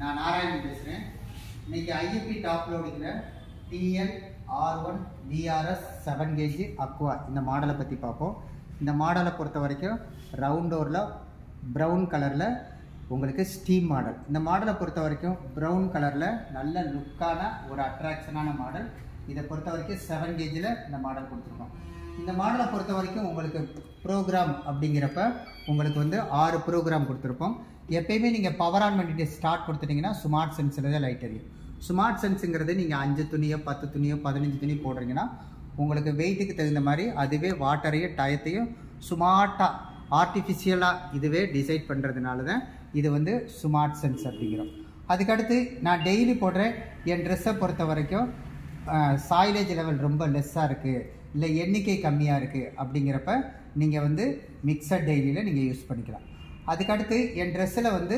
நான் நாராயணன் பேசுகிறேன். இன்றைக்கி ஐஎப்பி டாப் லோடிங்கில் TL-R1 VRS 7 kg அக்வா இந்த மாடலை பற்றி பார்ப்போம். இந்த மாடலை பொறுத்த வரைக்கும் ரவுண்ட் டோரில் ப்ரௌன் கலரில் உங்களுக்கு ஸ்டீம் மாடல். இந்த மாடலை பொறுத்த வரைக்கும் ப்ரௌன் கலரில் நல்ல லுக்கான ஒரு அட்ராக்ஷனான மாடல். இதை பொறுத்த வரைக்கும் 7 kgல இந்த மாடல் கொடுத்துருக்கோம். இந்த மாடலை பொறுத்த வரைக்கும் உங்களுக்கு ப்ரோக்ராம் அப்படிங்கிறப்ப உங்களுக்கு வந்து 6 ப்ரோக்ராம் கொடுத்துருப்போம். எப்பயுமே நீங்கள் பவர் ஆன் பண்ணிட்டு ஸ்டார்ட் கொடுத்துட்டிங்கன்னா ஸ்மார்ட் சென்ஸில் தான் லைட் எரியும். ஸ்மார்ட் சென்ஸுங்கிறது நீங்கள் 5 துணியோ 10 துணியோ 15 துணி போடுறீங்கன்னா உங்களுக்கு வெயிட்டுக்கு தகுந்த மாதிரி அதுவே வாட்டரையும் டயத்தையும் ஸ்மார்ட்டாக ஆர்டிஃபிஷியலாக இதுவே டிசைட் பண்ணுறதுனால தான் இது வந்து ஸ்மார்ட் சென்ஸ் அப்படிங்கிறோம். அதுக்கடுத்து நான் டெய்லி போடுறேன். என் ட்ரெஸ்ஸை பொறுத்த வரைக்கும் சாயிலேஜ் லெவல் ரொம்ப லெஸ்ஸாக இருக்குது, இல்லை எண்ணிக்கை கம்மியாக இருக்குது அப்படிங்கிறப்ப நீங்கள் வந்து மிக்சட் டெய்லியில் நீங்கள் யூஸ் பண்ணிக்கலாம். அதுக்கடுத்து என் ட்ரெஸ்ஸில் வந்து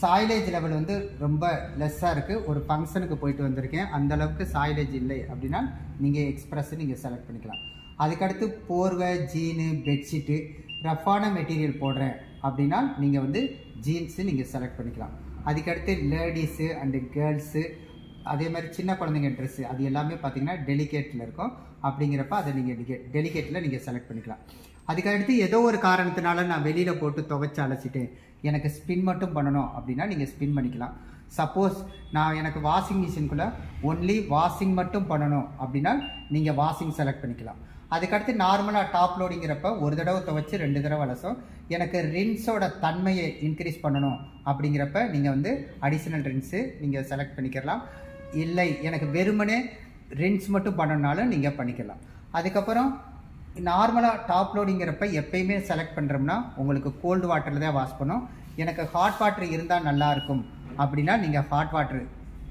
சாயிலேஜ் லெவல் வந்து ரொம்ப லெஸ்ஸாக இருக்குது, ஒரு ஃபங்க்ஷனுக்கு போயிட்டு வந்திருக்கேன், அந்தளவுக்கு சாயிலேஜ் இல்லை அப்படின்னா நீங்கள் எக்ஸ்ப்ரெஸ்ஸு நீங்கள் செலக்ட் பண்ணிக்கலாம். அதுக்கடுத்து போர்வை, ஜீனு, பெட்ஷீட்டு, ரஃப்பான மெட்டீரியல் போடுறேன் அப்படின்னா நீங்கள் வந்து ஜீன்ஸு நீங்கள் செலக்ட் பண்ணிக்கலாம். அதுக்கடுத்து லேடிஸு அண்டு கேர்ள்ஸு அதே மாதிரி சின்ன குழந்தைங்க ட்ரெஸ்ஸு அது எல்லாமே பார்த்தீங்கன்னா டெலிகேட்டில் இருக்கும். அப்படிங்கிறப்ப அதை நீங்கள் டெலிகேட்டில் நீங்கள் செலக்ட் பண்ணிக்கலாம். அதுக்கடுத்து ஏதோ ஒரு காரணத்தினால நான் வெளியில் போட்டு துவைச்சி அலசிட்டேன், எனக்கு ஸ்பின் மட்டும் பண்ணணும் அப்படின்னா நீங்கள் ஸ்பின் பண்ணிக்கலாம். சப்போஸ் நான் எனக்கு வாஷிங் மிஷின்குள்ளே ஒன்லி வாஷிங் மட்டும் பண்ணணும் அப்படின்னா நீங்கள் வாஷிங் செலக்ட் பண்ணிக்கலாம். அதுக்கடுத்து நார்மலாக டாப் லோடிங்கிறப்ப ஒரு தடவை துவைச்சி 2 தடவை அலசும். எனக்கு ரின்ஸோட தன்மையை இன்க்ரீஸ் பண்ணணும் அப்படிங்கிறப்ப நீங்கள் வந்து அடிஷ்னல் ரின்ஸு நீங்கள் செலக்ட் பண்ணிக்கலாம். இல்லை எனக்கு வெறுமனே ரின்ஸ் மட்டும் பண்ணணுனாலும் நீங்கள் பண்ணிக்கலாம். அதுக்கப்புறம் நார்மலாக டாப் லோடிங்கிறப்ப எப்பயுமே செலக்ட் பண்ணுறோம்னா உங்களுக்கு கோல்டு வாட்டரில் தான் வாஷ் பண்ணும். எனக்கு ஹாட் வாட்டர் இருந்தால் நல்லாயிருக்கும் அப்படின்னா நீங்கள் ஹாட் வாட்ரு,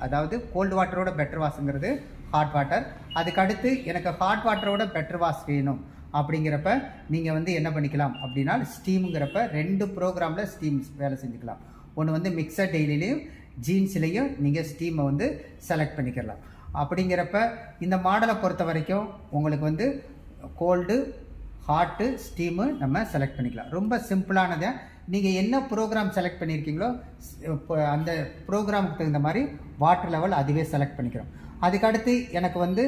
அதாவது கோல்டு வாட்டரோட பெட்டர் வாஷுங்கிறது ஹாட் வாட்டர். அதுக்கடுத்து எனக்கு ஹாட் வாட்டரோட பெட்டர் வாஷ் வேணும் அப்படிங்கிறப்ப நீங்கள் வந்து என்ன பண்ணிக்கலாம் அப்படின்னா ஸ்டீமுங்கிறப்ப 2 ப்ரோக்ராமில் ஸ்டீம் வேலை செஞ்சுக்கலாம். ஒன்று வந்து மிக்சர் டெய்லிலையும் ஜீன்ஸ்லேயும் நீங்கள் ஸ்டீமை வந்து செலக்ட் பண்ணிக்கலாம். அப்படிங்கிறப்ப இந்த மாடலை பொறுத்த வரைக்கும் உங்களுக்கு வந்து கோல்டு, ஹாட்டு, ஸ்டீமு நம்ம செலக்ட் பண்ணிக்கலாம். ரொம்ப சிம்பிளானதை நீங்கள் என்ன ப்ரோக்ராம் செலக்ட் பண்ணியிருக்கீங்களோ அந்த ப்ரோக்ராமுக்கு தகுந்த மாதிரி வாட்டர் லெவல் அதுவே செலக்ட் பண்ணிக்கிறோம். அதுக்கடுத்து எனக்கு வந்து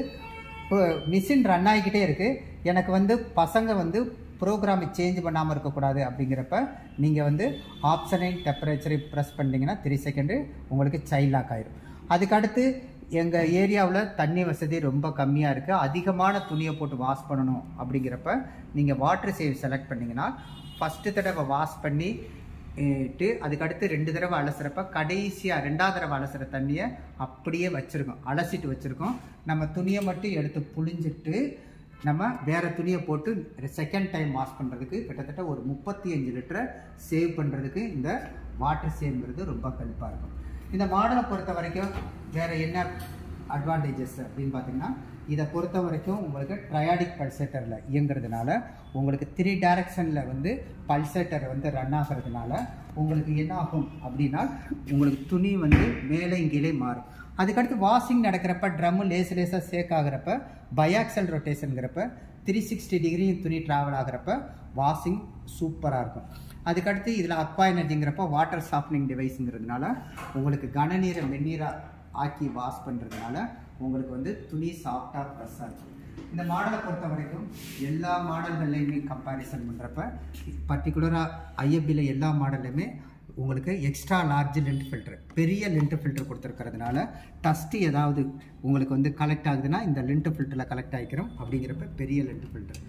மிஷின் ரன் ஆகிக்கிட்டே இருக்குது, எனக்கு வந்து பசங்க வந்து ப்ரோக்ராமை சேஞ்ச் பண்ணாமல் இருக்கக்கூடாது அப்படிங்கிறப்ப நீங்கள் வந்து ஆப்ஷனையும் டெம்பரேச்சரை ப்ரெஸ் பண்ணிங்கன்னா 3 செகண்டு உங்களுக்கு சைல்ட் லாக் ஆயிடும். அதுக்கடுத்து எங்கள் ஏரியாவில் தண்ணி வசதி ரொம்ப கம்மியாக இருக்குது, அதிகமான துணியை போட்டு வாஷ் பண்ணணும் அப்படிங்கிறப்ப நீங்கள் வாட்டர் சேவ் செலக்ட் பண்ணிங்கன்னா ஃபஸ்ட்டு தடவை வாஷ் பண்ணிட்டு அதுக்கடுத்து 2 தடவை அலசுறப்ப கடைசியாக 2ஆவது தடவை அலசுகிற தண்ணியை அப்படியே வச்சுருக்கோம், அலசிட்டு வச்சுருக்கோம். நம்ம துணியை மட்டும் எடுத்து புழிஞ்சிட்டு நம்ம வேறு துணியை போட்டு செகண்ட் டைம் வாஷ் பண்ணுறதுக்கு கிட்டத்தட்ட ஒரு 35 லிட்டரை சேவ் பண்ணுறதுக்கு இந்த வாட்டர் சேவ்ங்கிறது ரொம்ப ஹெல்ப்பாக இருக்கும். இந்த மாடலை பொறுத்த வரைக்கும் வேறு என்ன அட்வான்டேஜஸ் அப்படின்னு பார்த்தீங்கன்னா இதை பொறுத்த வரைக்கும் உங்களுக்கு ட்ரையாடிக் பல்சேட்டரில் இயங்குறதுனால உங்களுக்கு 3 டைரக்ஷனில் வந்து பல்சேட்டர் வந்து ரன் ஆகிறதுனால உங்களுக்கு என்ன ஆகும் அப்படின்னா உங்களுக்கு துணி வந்து மேலே கீழே மாறும். அதுக்கடுத்து வாஷிங் நடக்கிறப்ப ட்ரம்மு லேசாக சேக் ஆகிறப்ப பயாக்சல் ரொட்டேஷனுங்கிறப்ப 360 டிகிரி துணி ட்ராவல் ஆகிறப்ப வாஷிங் சூப்பராக இருக்கும். அதுக்கடுத்து இதில் அக்வா எனர்ஜிங்கிறப்ப வாட்டர் சாஃப்ட்னிங் டிவைஸுங்கிறதுனால உங்களுக்கு கனநீரை மென்னீராக ஆக்கி வாஷ் பண்ணுறதுனால உங்களுக்கு வந்து துணி சாஃப்டாக ப்ரெஸ்ஸாக இருக்கும். இந்த மாடலை பொறுத்த வரைக்கும் எல்லா மாடல்கள்லையுமே கம்பேரிசன் பண்ணுறப்ப பர்டிகுலராக ஐஎஃப்பியில் எல்லா மாடல்லையுமே உங்களுக்கு எக்ஸ்ட்ரா லார்ஜ் லென்த் ஃபில்டர், பெரிய லென்த் ஃபில்டர் கொடுத்துருக்கிறதுனால டஸ்ட்டு ஏதாவது உங்களுக்கு வந்து கலெக்ட் ஆகுதுன்னா இந்த லென்த் ஃபில்டரில் கலெக்ட் ஆகிக்கிறோம் அப்படிங்கிறப்ப பெரிய லென்த் ஃபில்டர்.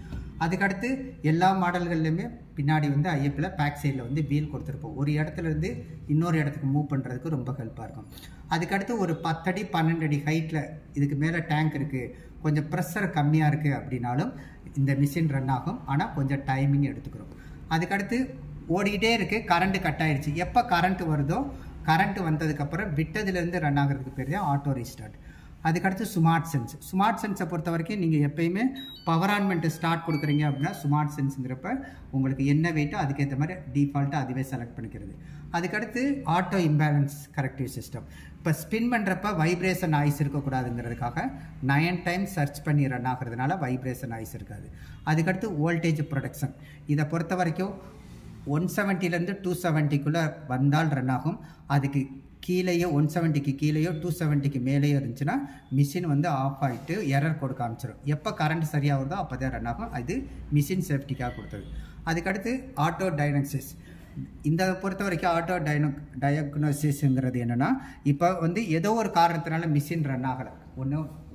அதுக்கடுத்து எல்லா மாடல்கள்லையுமே பின்னாடி வந்து ஐஎஃப்பில் பேக் சைடில் வந்து வீல் கொடுத்துருப்போம், ஒரு இடத்துலேருந்து இன்னொரு இடத்துக்கு மூவ் பண்ணுறதுக்கு ரொம்ப ஹெல்ப்பாக இருக்கும். அதுக்கடுத்து ஒரு 10 அடி 12 அடி ஹைட்டில் இதுக்கு மேலே டேங்க் இருக்குது, கொஞ்சம் ப்ரெஷர் கம்மியாக இருக்குது அப்படின்னாலும் இந்த மிஷின் ரன் ஆகும், ஆனால் கொஞ்சம் டைமிங் எடுத்துக்கிறோம். அதுக்கடுத்து ஓடிக்கிட்டே இருக்குது, கரண்ட்டு கட் ஆகிடுச்சு, எப்போ கரண்ட்டு வருதோ கரண்ட்டு வந்ததுக்கப்புறம் விட்டதுலேருந்து ரன் ஆகிறதுக்கு பேர் தான் ஆட்டோ ரீஸ்டார்ட். அதுக்கடுத்து ஸ்மார்ட் சென்ஸை பொறுத்த வரைக்கும் நீங்கள் எப்பயுமே பவர் ஆன் பண்ணிட்டு ஸ்டார்ட் கொடுக்குறீங்க அப்படின்னா ஸ்மார்ட் சென்ஸுங்கிறப்ப உங்களுக்கு என்ன வெயிட்டோ அதுக்கேற்ற மாதிரி டிஃபால்ட்டாக அதுவே செலக்ட் பண்ணிக்கிறது. அதுக்கடுத்து ஆட்டோ இம்பேலன்ஸ் கரெக்டிவ் சிஸ்டம். இப்போ ஸ்பின் பண்ணுறப்ப வைப்ரேஷன் நாய்ஸ் இருக்கக்கூடாதுங்கிறதுக்காக 9 டைம்ஸ் சர்ச் பண்ணி ரன் ஆகிறதுனால வைப்ரேஷன் நாய்ஸ் இருக்காது. அதுக்கடுத்து வோல்டேஜ் ப்ரொடக்ஷன், இதை பொறுத்த வரைக்கும் 170லேருந்து 270க்குள்ளே வந்தால் ரன் ஆகும். அதுக்கு கீழேயோ 170க்கு கீழேயோ 270க்கு மேலேயோ இருந்துச்சுன்னா மிஷின் வந்து ஆஃப் ஆகிட்டு எரர் கோடு காமிச்சிடும். எப்போ கரண்ட் சரியாக வருதோ அப்போ தான் ரன் ஆகும். அது மிஷின் சேஃப்டிக்காக கொடுத்தது. அதுக்கடுத்து ஆட்டோ டயக்னோசிஸ். இந்த பொறுத்த வரைக்கும் ஆட்டோ டயக்னோசிஸ்ங்கிறது என்னென்னா, இப்போ வந்து ஏதோ ஒரு காரணத்தினால மிஷின் ரன் ஆகலை.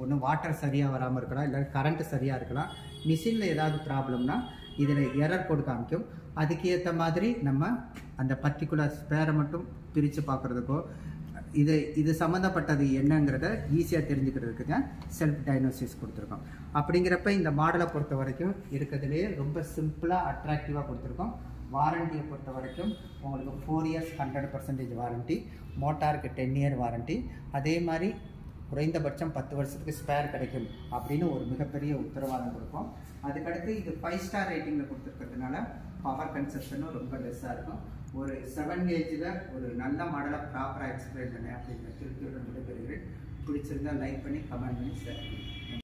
ஒன்று வாட்டர் சரியாக வராமல் இருக்கலாம், இல்லை கரண்ட்டு சரியாக இருக்கலாம். மிஷினில் ஏதாவது ப்ராப்ளம்னா இதில் எரர் கோடு காமிக்கும். அதுக்கு ஏற்ற மாதிரி நம்ம அந்த பர்டிகுலர் ஸ்பேரை மட்டும் பிரித்து பார்க்குறதுக்கோ இது சம்மந்தப்பட்டது என்னங்கிறத ஈஸியாக தெரிஞ்சுக்கிறதுக்கு தான் செல்ஃப் டயக்னோசிஸ் கொடுத்துருக்கோம். அப்படிங்கிறப்ப இந்த மாடலை பொறுத்த வரைக்கும் இருக்கிறதுலேயே ரொம்ப சிம்பிளாக அட்ராக்டிவாக கொடுத்துருக்கோம். வாரண்டியை பொறுத்த வரைக்கும் உங்களுக்கு 4 years 100% வாரண்ட்டி, மோட்டாருக்கு 10 year வாரண்ட்டி. அதே மாதிரி குறைந்தபட்சம் 10 வருஷத்துக்கு ஸ்பேர் கிடைக்கும் அப்படின்னு ஒரு மிகப்பெரிய உத்தரவாதம் கொடுப்போம். அதுக்கடுத்து இது 5 star ரேட்டிங்கில் கொடுத்துருக்கிறதுனால பவர் கன்சப்ஷனும் ரொம்ப லெஸ்ஸாக இருக்கும். ஒரு 7 gaugeல ஒரு நல்ல மாடலை ப்ராப்பராக எக்ஸ்பிளைன் பண்ணேன் அப்படிங்கிற திருப்தியுடன் விடைபெறுகிறேன். பிடிச்சிருந்தால் லைக் பண்ணி கமெண்ட் பண்ணி ஷேர் பண்ணுங்கள்.